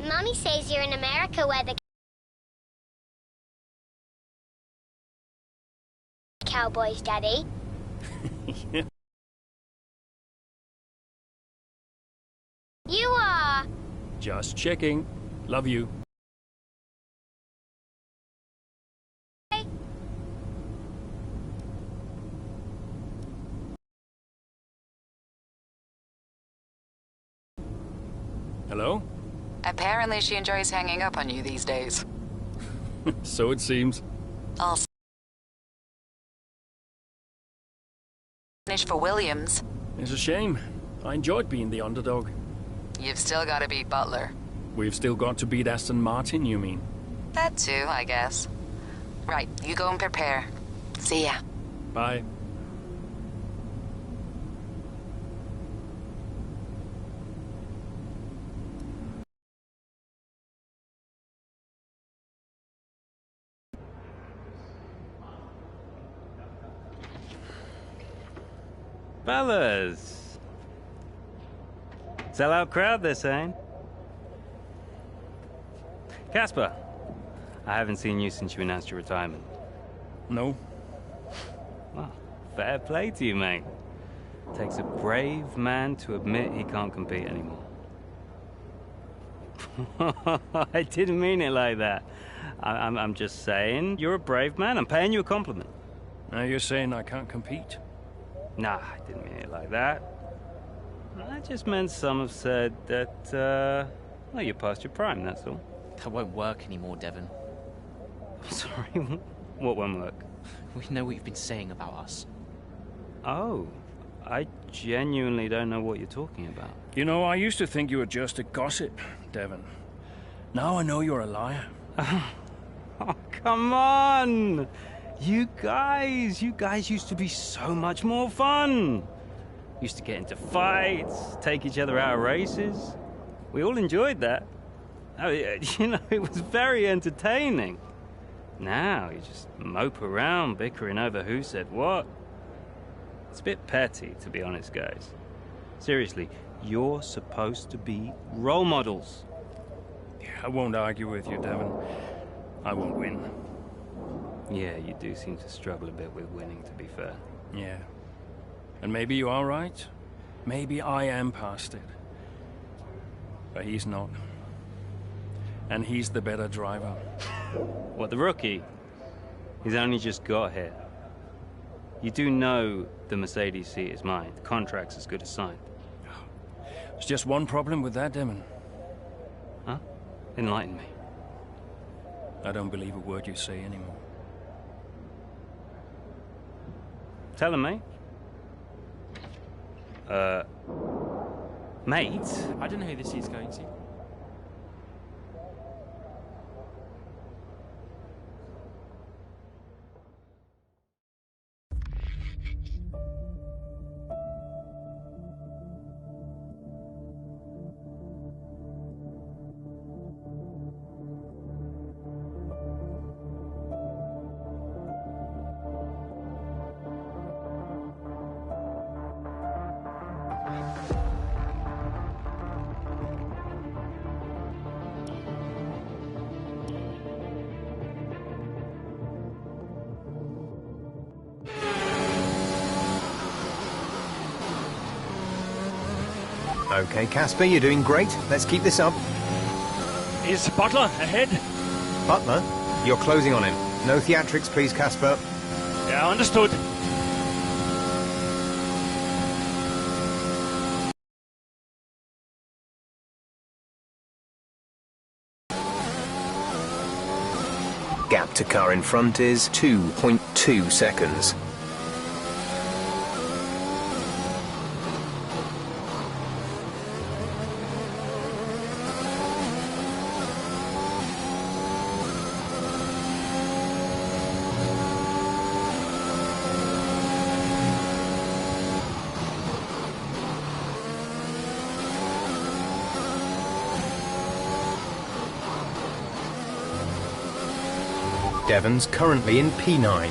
Mummy says you're in America where the cowboys, Daddy. Yeah. You are. Just checking. Love you. Hello? Apparently she enjoys hanging up on you these days. So it seems. I'll finish for Williams. It's a shame. I enjoyed being the underdog. You've still got to beat Butler. We've still got to beat Aston Martin, you mean? That too, I guess. Right, you go and prepare. See ya. Bye. Fellas! Sell-out crowd, they're saying. Casper, I haven't seen you since you announced your retirement. No? Well, fair play to you, mate. Takes a brave man to admit he can't compete anymore. I didn't mean it like that. I'm just saying, you're a brave man. I'm paying you a compliment. Now you're saying I can't compete? Nah, I didn't mean it like that. I just meant some have said that, well, you're past your prime, that's all. That won't work anymore, Devon. Sorry, what won't work? We know what you've been saying about us. Oh, I genuinely don't know what you're talking about. You know, I used to think you were just a gossip, Devon. Now I know you're a liar. Oh, come on! You guys used to be so much more fun. Used to get into fights, take each other out of races. We all enjoyed that. Oh, you know, it was very entertaining. Now you just mope around bickering over who said what. It's a bit petty, to be honest, guys. Seriously, you're supposed to be role models. Yeah, I won't argue with you, Devon. I won't win. Yeah, you do seem to struggle a bit with winning, to be fair. Yeah. And maybe you are right. Maybe I am past it. But he's not. And he's the better driver. What, the rookie? He's only just got here. You do know the Mercedes seat is mine. The contract's as good as signed. There's just one problem with that, Devon. Huh? Enlighten me. I don't believe a word you say anymore. Tell him, mate. Mate? I don't know who this is going to. Okay, Casper, you're doing great. Let's keep this up. Is Butler ahead? Butler, you're closing on him. No theatrics, please, Casper. Yeah, understood. Gap to car in front is 2.2 seconds. Devon's currently in P9.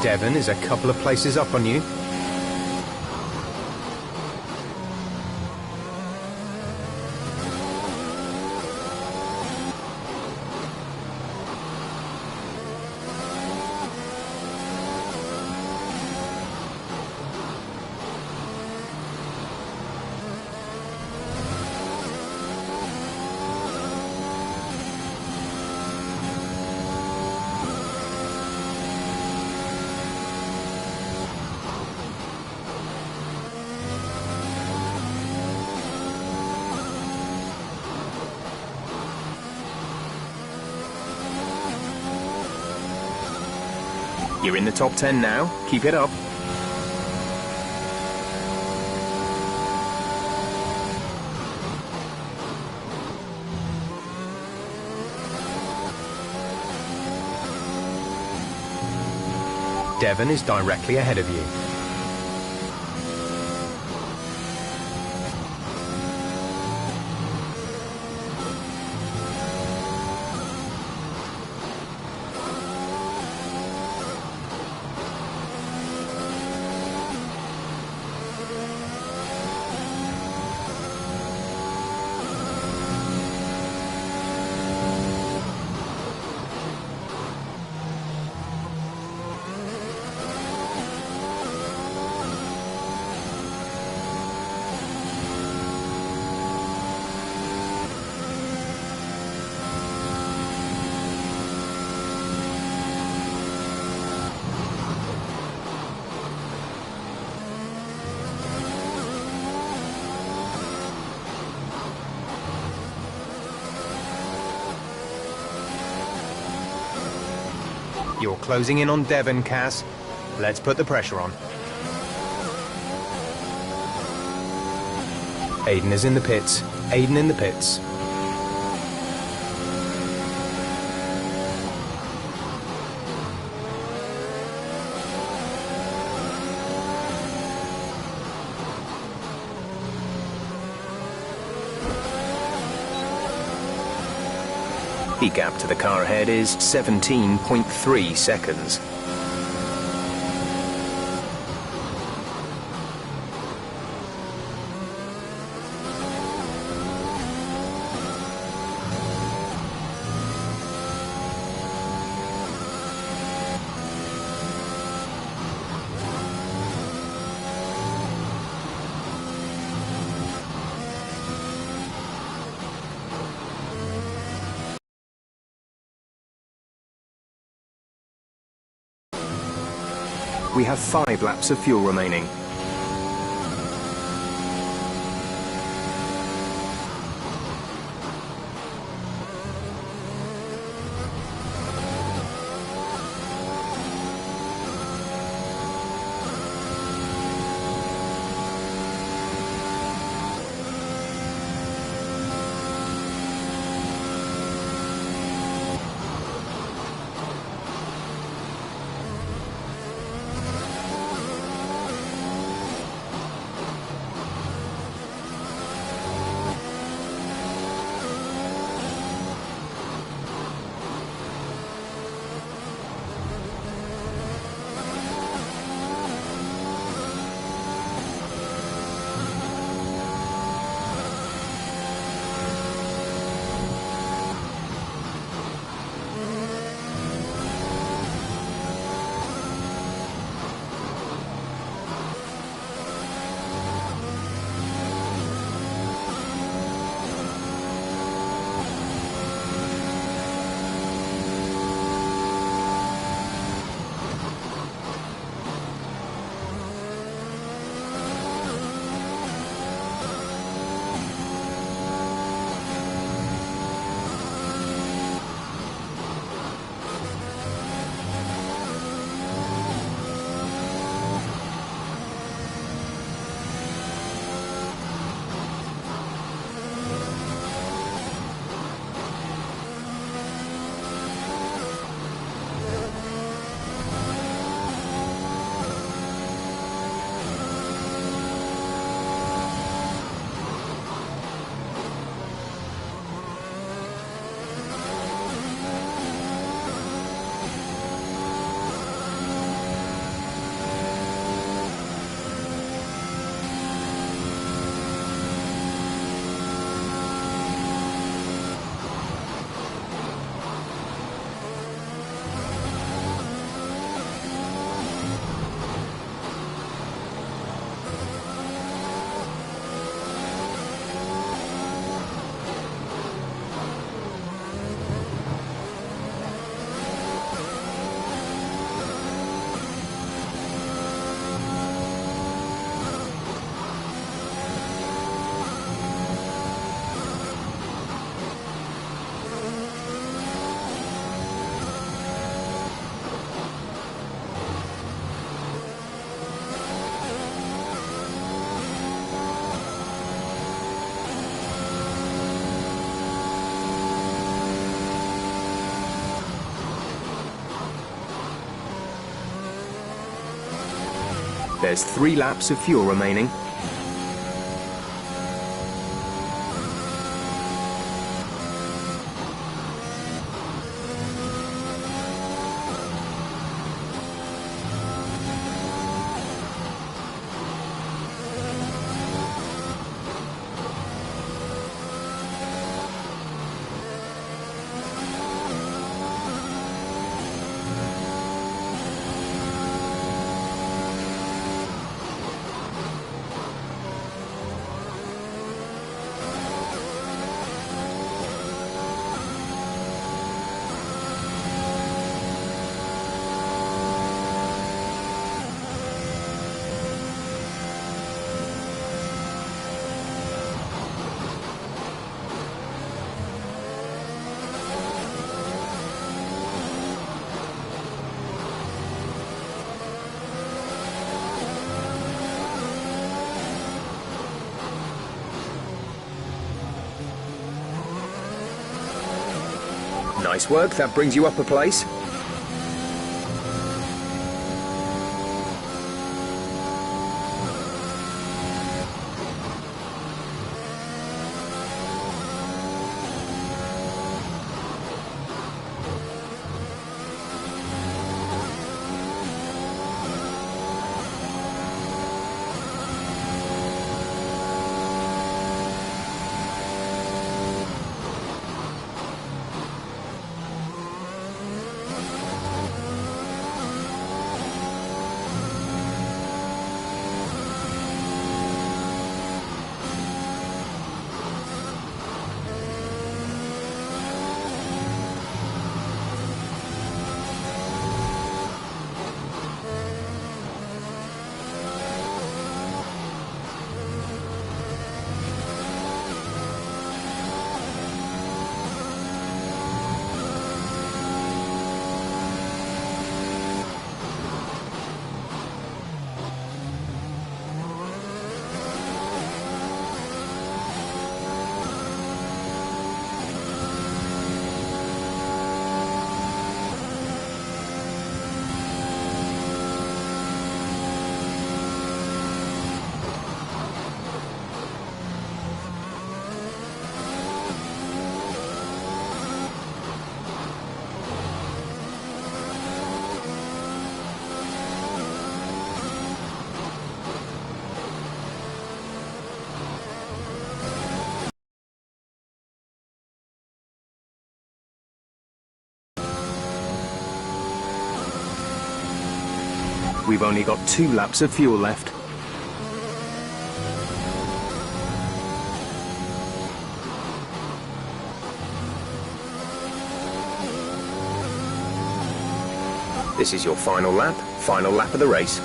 Devon is a couple of places up on you. You're in the top 10 now. Keep it up. Devon is directly ahead of you. You're closing in on Devon, Cass. Let's put the pressure on. Aiden is in the pits. Aiden in the pits. The gap to the car ahead is 17.3 seconds. We have 5 laps of fuel remaining. There's 3 laps of fuel remaining. Nice work, that brings you up a place. We've only got 2 laps of fuel left. This is your final lap of the race.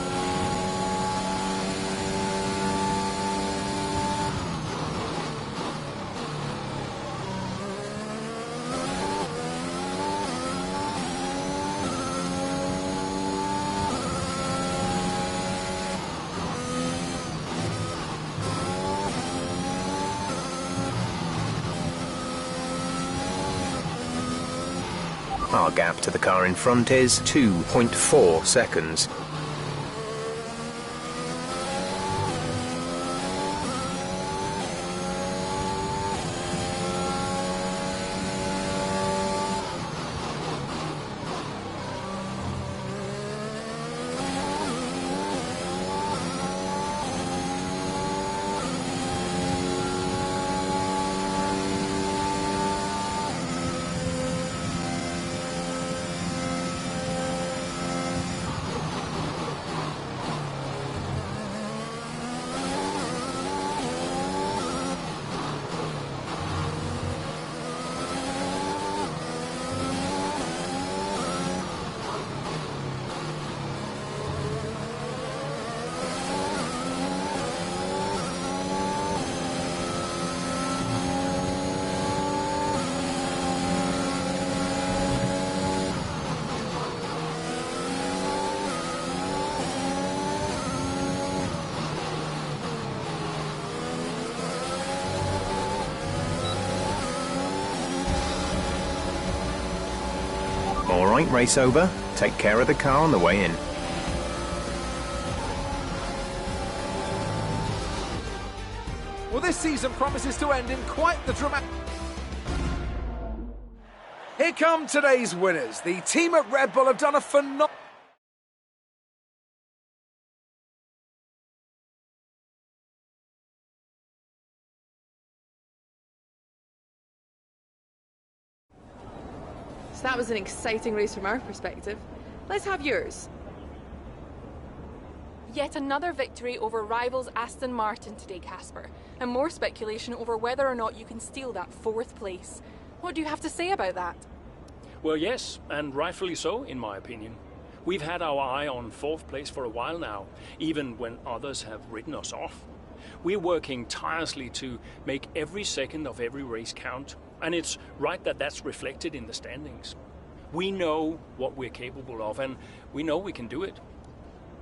Our gap to the car in front is 2.4 seconds. All right, race over. Take care of the car on the way in. Well, this season promises to end in quite the dramatic... Here come today's winners. The team at Red Bull have done a phenomenal... So that was an exciting race from our perspective. Let's have yours. Yet another victory over rivals Aston Martin today, Casper, and more speculation over whether or not you can steal that 4th place. What do you have to say about that? Well, yes, and rightfully so, in my opinion. We've had our eye on 4th place for a while now, even when others have written us off. We're working tirelessly to make every second of every race count, and it's right that that's reflected in the standings. We know what we're capable of, and we know we can do it.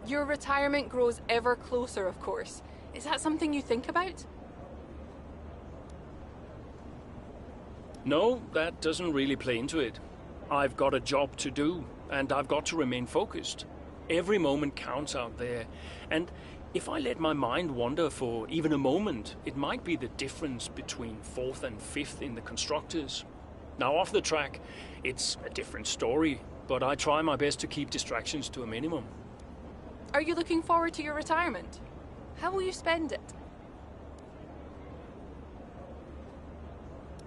Your retirement grows ever closer, of course. Is that something you think about? No, that doesn't really play into it. I've got a job to do, and I've got to remain focused. Every moment counts out there, and if I let my mind wander for even a moment, it might be the difference between 4th and 5th in the Constructors. Now, off the track, it's a different story, but I try my best to keep distractions to a minimum. Are you looking forward to your retirement? How will you spend it?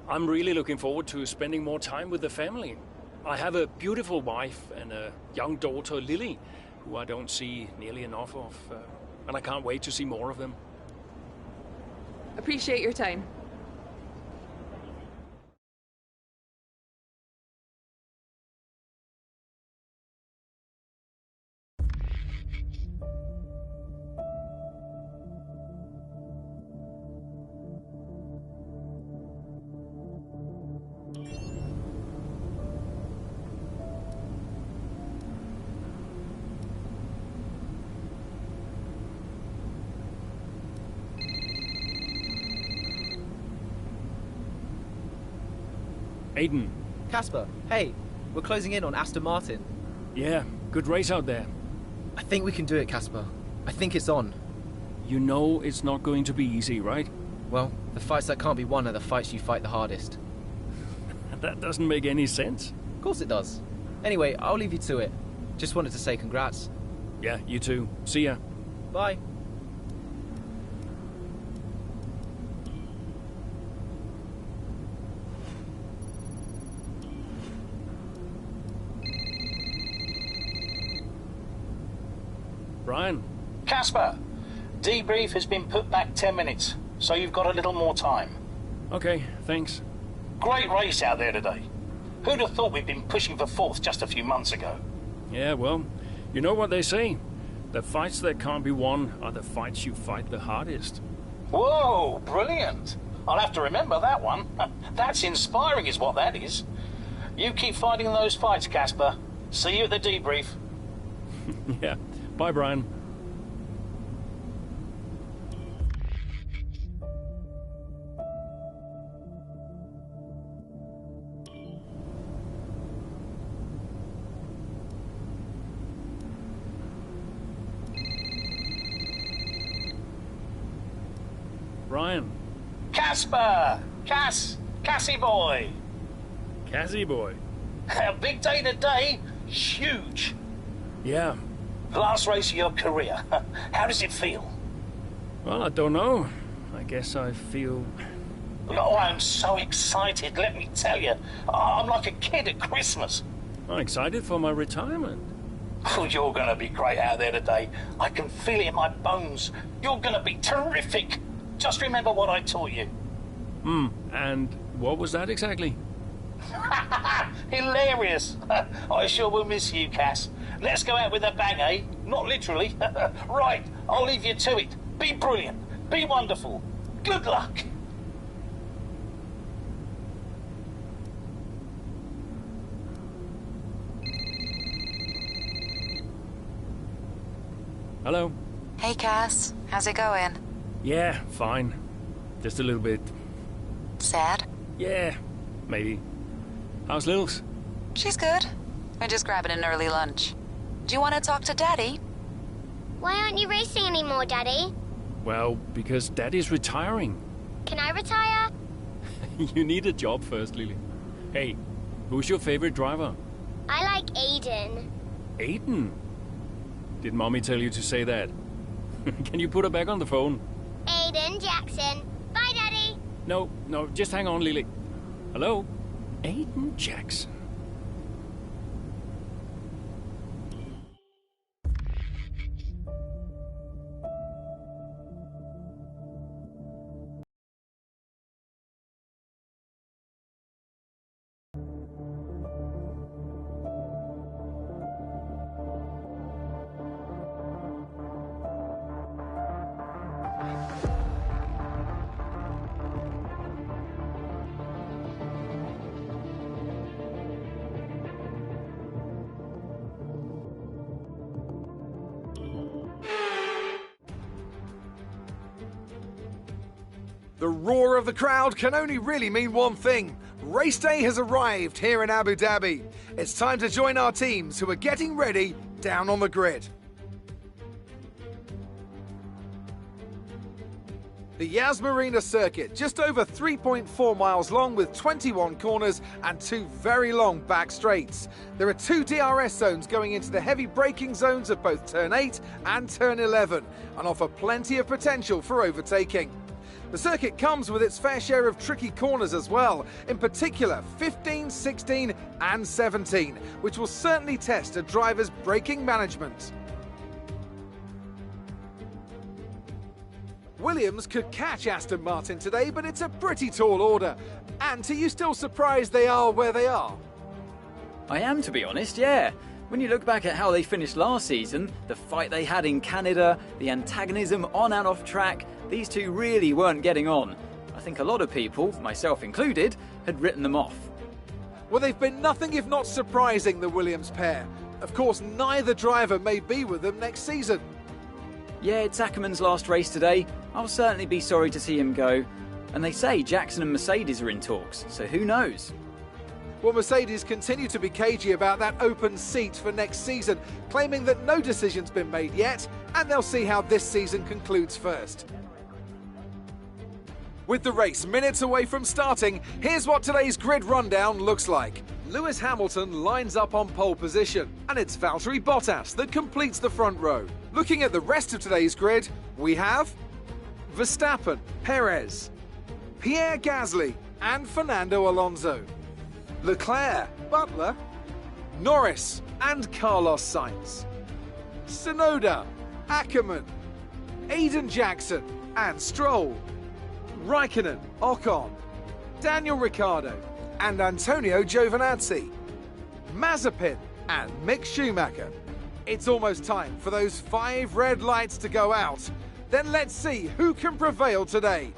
I'm really looking forward to spending more time with the family. I have a beautiful wife and a young daughter, Lily, who I don't see nearly enough of, and I can't wait to see more of them. Appreciate your time. Aiden. Casper, hey, we're closing in on Aston Martin. Yeah, good race out there. I think we can do it, Casper. I think it's on. You know it's not going to be easy, right? Well, the fights that can't be won are the fights you fight the hardest. That doesn't make any sense. Of course it does. Anyway, I'll leave you to it. Just wanted to say congrats. Yeah, you too. See ya. Bye. Brian. Casper, debrief has been put back 10 minutes, so you've got a little more time. Okay, thanks. Great race out there today. Who'd have thought we'd been pushing for 4th just a few months ago? Yeah, well, you know what they say. The fights that can't be won are the fights you fight the hardest. Whoa, brilliant. I'll have to remember that one. That's inspiring is what that is. You keep fighting those fights, Casper. See you at the debrief. Yeah. Bye, Brian. Brian. Casper! Cassie boy! Cassie boy. A big day today. Huge. Yeah. Last race of your career. How does it feel? Well, I don't know. I guess I feel... Oh, I'm so excited, let me tell you. I'm like a kid at Christmas. I'm excited for my retirement. Oh, you're going to be great out there today. I can feel it in my bones. You're going to be terrific. Just remember what I taught you. And what was that exactly? Hilarious. I sure will miss you, Cass. Let's go out with a bang, eh? Not literally. Right, I'll leave you to it. Be brilliant. Be wonderful. Good luck. Hello? Hey, Cass. How's it going? Yeah, fine. Just a little bit... Sad? Yeah, maybe. How's Lils? She's good. We're just grabbing an early lunch. Do you want to talk to Daddy? Why aren't you racing anymore, Daddy? Well, because Daddy's retiring. Can I retire? You need a job first, Lily. Hey, who's your favorite driver? I like Aiden. Aiden? Did Mommy tell you to say that? Can you put her back on the phone? Aiden Jackson. Bye, Daddy. No, just hang on, Lily. Hello? Aiden Jackson. The roar of the crowd can only really mean one thing. Race day has arrived here in Abu Dhabi. It's time to join our teams who are getting ready down on the grid. The Yas Marina circuit, just over 3.4 miles long with 21 corners and 2 very long back straights. There are 2 DRS zones going into the heavy braking zones of both turn 8 and turn 11 and offer plenty of potential for overtaking. The circuit comes with its fair share of tricky corners as well, in particular 15, 16 and 17, which will certainly test a driver's braking management. Williams could catch Aston Martin today, but it's a pretty tall order. And are you still surprised they are where they are? I am, to be honest, yeah. When you look back at how they finished last season, the fight they had in Canada, the antagonism on and off track, these two really weren't getting on. I think a lot of people, myself included, had written them off. Well, they've been nothing if not surprising, the Williams pair. Of course, neither driver may be with them next season. Yeah, it's Ackerman's last race today. I'll certainly be sorry to see him go. And they say Jackson and Mercedes are in talks, so who knows? Well, Mercedes continue to be cagey about that open seat for next season, claiming that no decision's been made yet, and they'll see how this season concludes first. With the race minutes away from starting, here's what today's grid rundown looks like. Lewis Hamilton lines up on pole position, and it's Valtteri Bottas that completes the front row. Looking at the rest of today's grid, we have Verstappen, Perez, Pierre Gasly, and Fernando Alonso. Leclerc, Butler, Norris, and Carlos Sainz. Tsunoda, Ackerman, Aiden Jackson, and Stroll. Raikkonen, Ocon, Daniel Ricciardo, and Antonio Giovinazzi. Mazepin and Mick Schumacher. It's almost time for those 5 red lights to go out. Then let's see who can prevail today.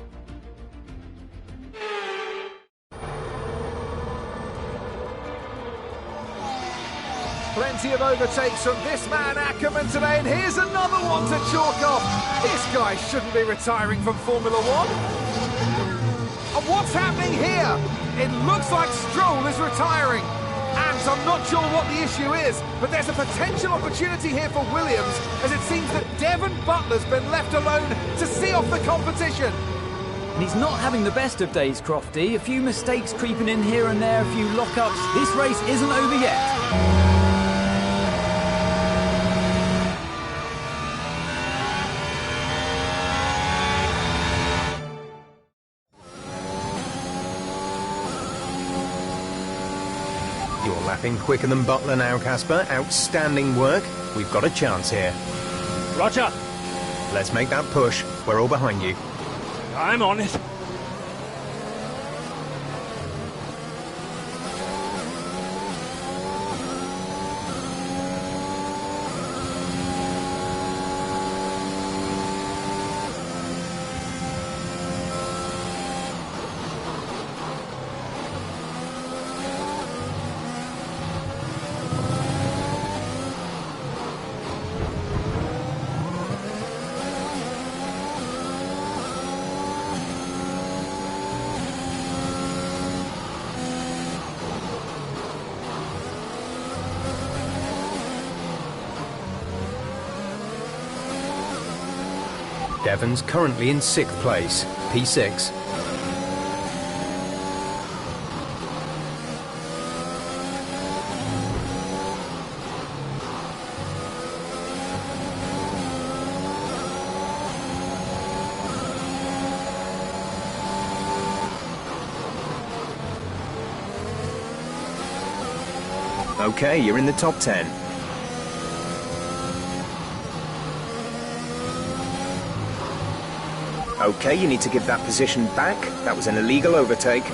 Plenty of overtakes from this man Ackerman today, and here's another one to chalk off. This guy shouldn't be retiring from Formula One. And what's happening here? It looks like Stroll is retiring. And I'm not sure what the issue is, but there's a potential opportunity here for Williams, as it seems that Devon Butler's been left alone to see off the competition. And he's not having the best of days, Crofty. A few mistakes creeping in here and there, a few lockups. This race isn't over yet. You're lapping quicker than Butler now, Casper. Outstanding work. We've got a chance here. Roger. Let's make that push. We're all behind you. I'm on it. Devon's currently in 6th place, P6. Okay, you're in the top 10. Okay, you need to give that position back. That was an illegal overtake.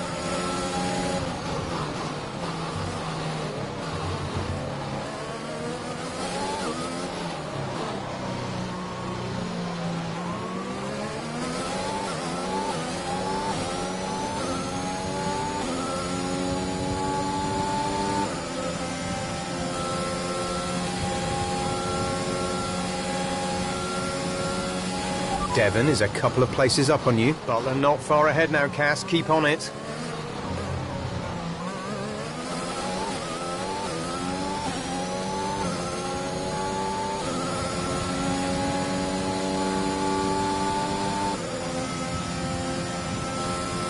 Devon is a couple of places up on you. Butler not far ahead now, Cass. Keep on it.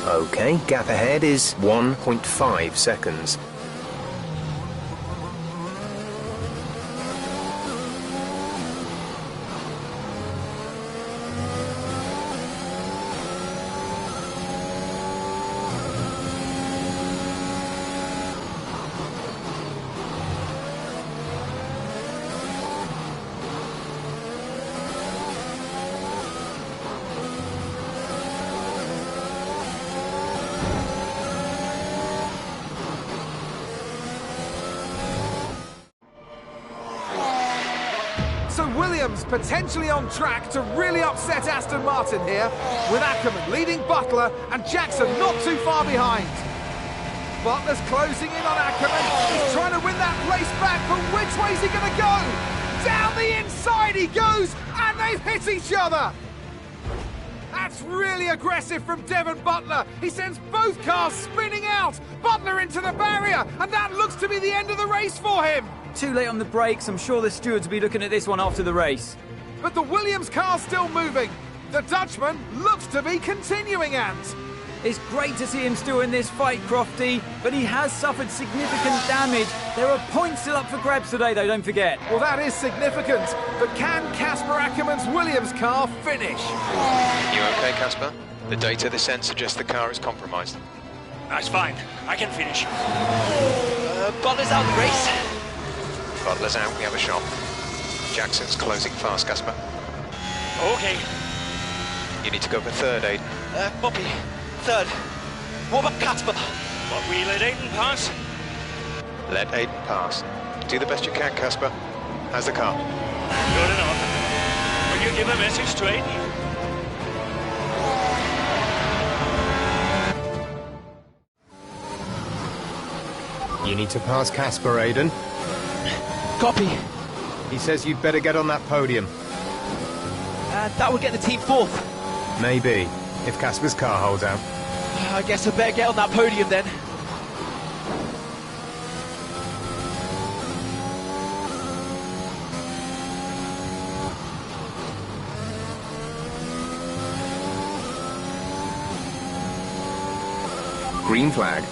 Okay, gap ahead is 1.5 seconds. So Williams potentially on track to really upset Aston Martin here, with Ackerman leading Butler and Jackson not too far behind. Butler's closing in on Ackerman. He's trying to win that place back, but which way's he going to go? Down the inside he goes, and they've hit each other. That's really aggressive from Devon Butler. He sends both cars spinning out. Butler into the barrier, and that looks to be the end of the race for him. Too late on the brakes. I'm sure the stewards will be looking at this one after the race. But the Williams car's still moving. The Dutchman looks to be continuing, Ant. It's great to see him still in this fight, Crofty, but he has suffered significant damage. There are points still up for grabs today, though, don't forget. Well, that is significant. But can Casper Ackerman's Williams car finish? You okay, Casper? The data this end suggests the car is compromised. That's fine. I can finish. Butler's out the race. Butler's out, we have a shot. Jackson's closing fast, Casper. Okay. You need to go for third, Aiden. Bobby, third. What about Casper? But we let Aiden pass. Let Aiden pass. Do the best you can, Casper. How's the car? Good enough. Will you give a message to Aiden? You need to pass Casper, Aiden. Copy. He says you'd better get on that podium. That would get the team fourth. Maybe, if Casper's car holds out. I guess I better get on that podium then. Green flag.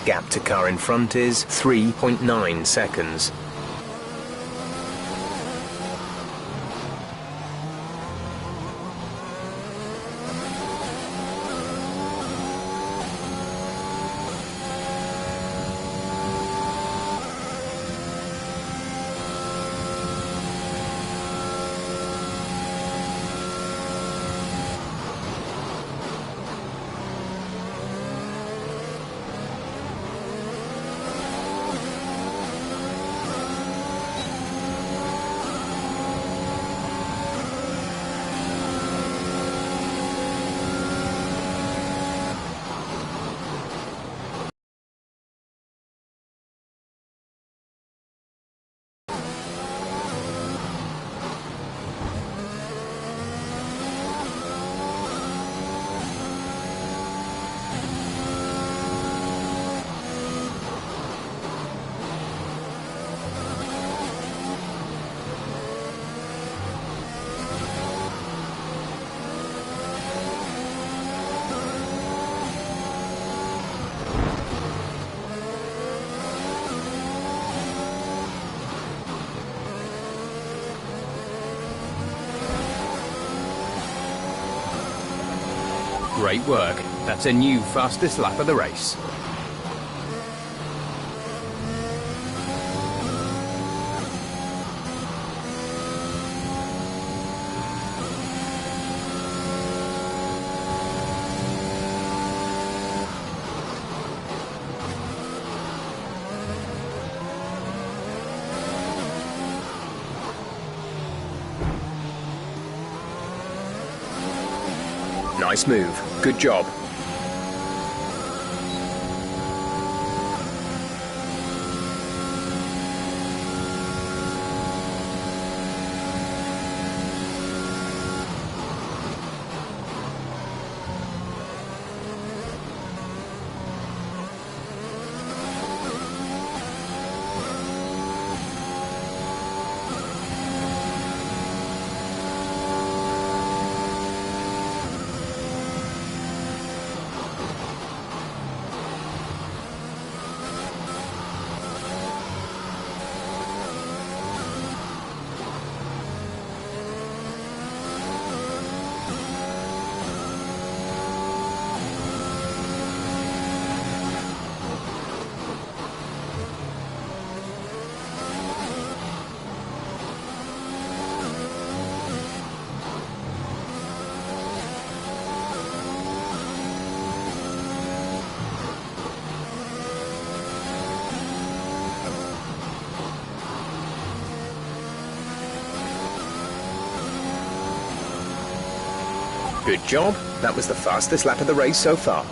Gap to car in front is 3.9 seconds. Great work. That's a new fastest lap of the race. Nice move. Good job. Good job. That was the fastest lap of the race so far.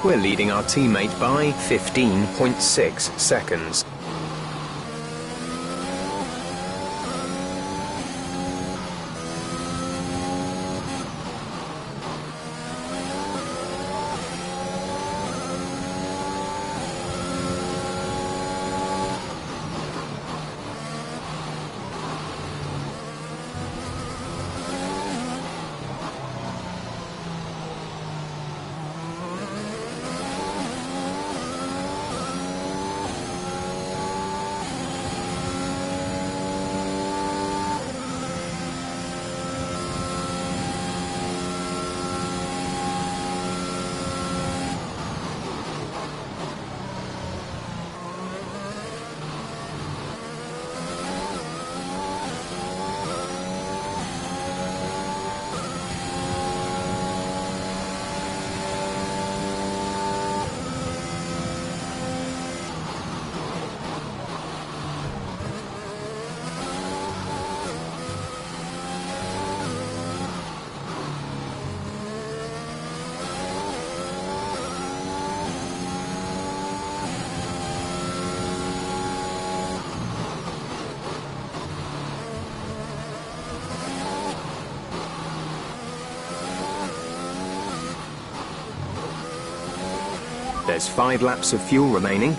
We're leading our teammate by 15.6 seconds. There's 5 laps of fuel remaining.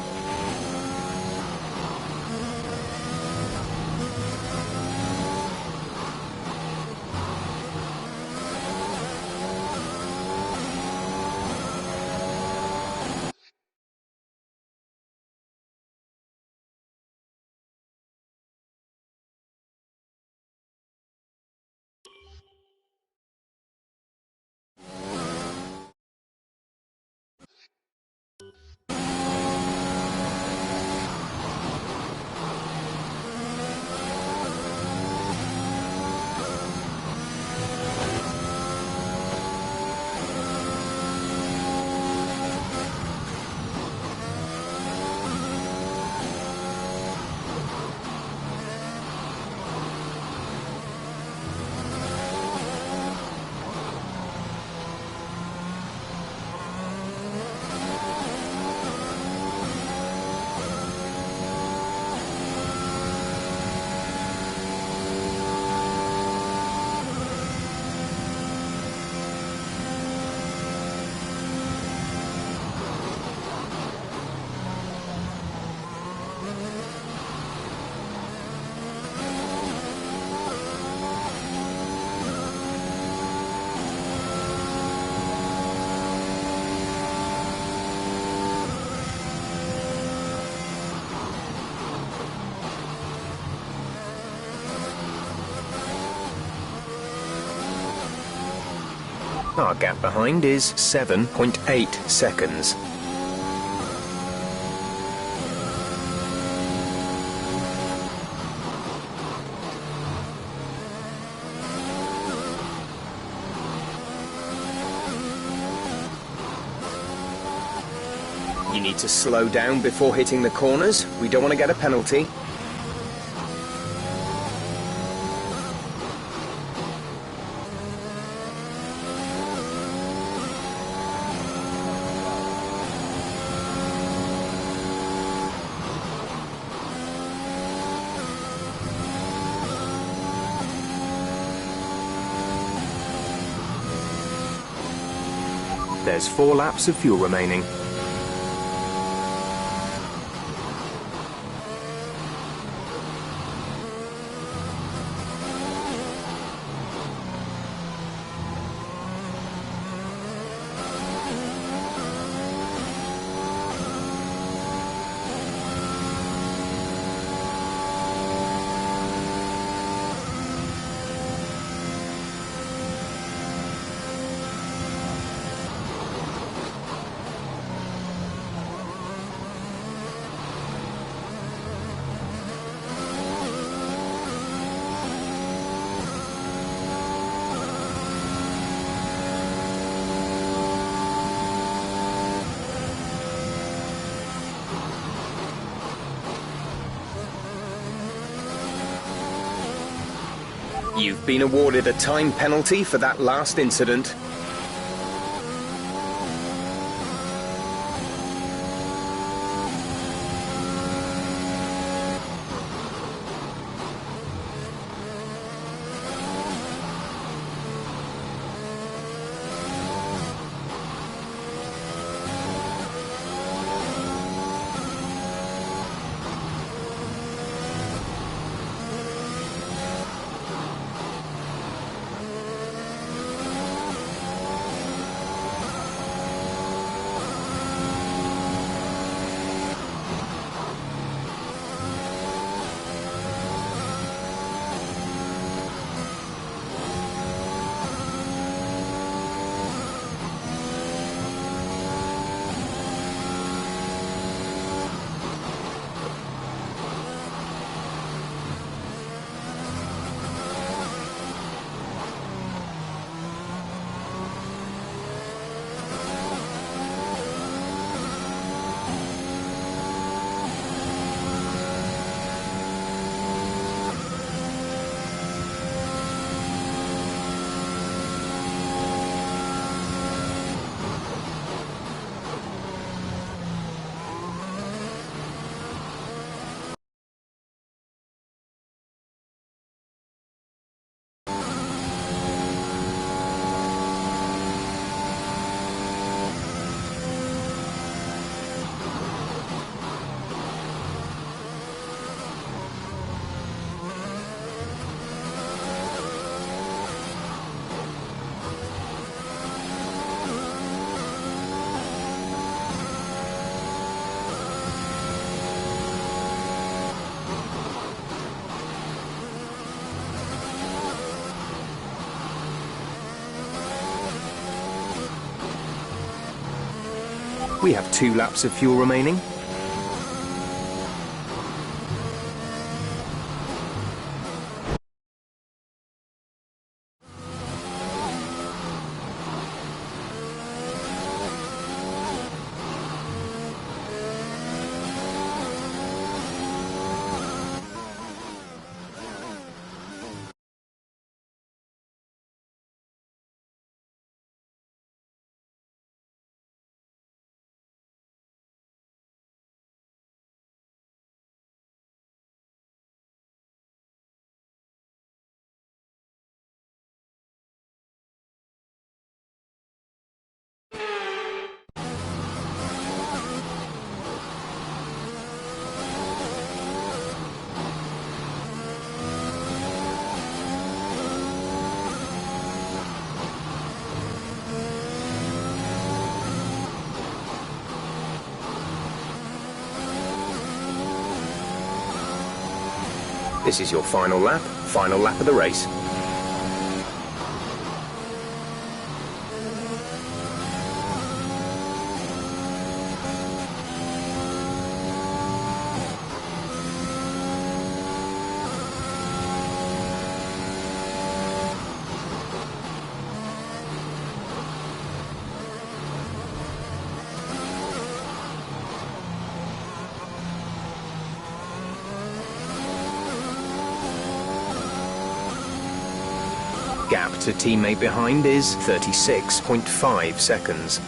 Our gap behind is 7.8 seconds. You need to slow down before hitting the corners. We don't want to get a penalty. There's 4 laps of fuel remaining. You've been awarded a time penalty for that last incident. We have 2 laps of fuel remaining. This is your final lap of the race. to teammate behind is 36.5 seconds.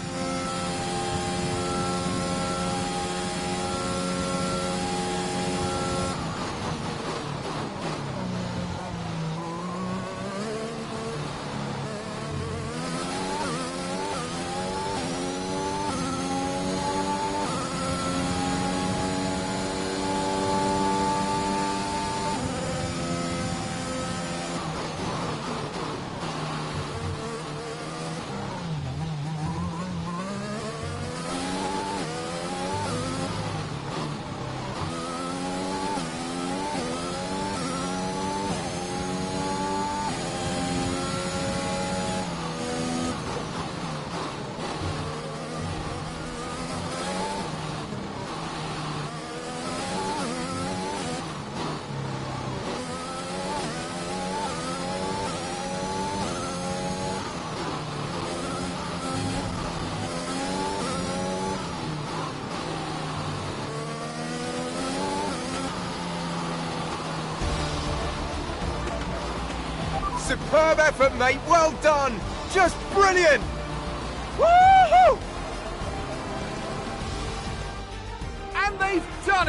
Superb effort, mate. Well done. Just brilliant. Woohoo! And they've done it!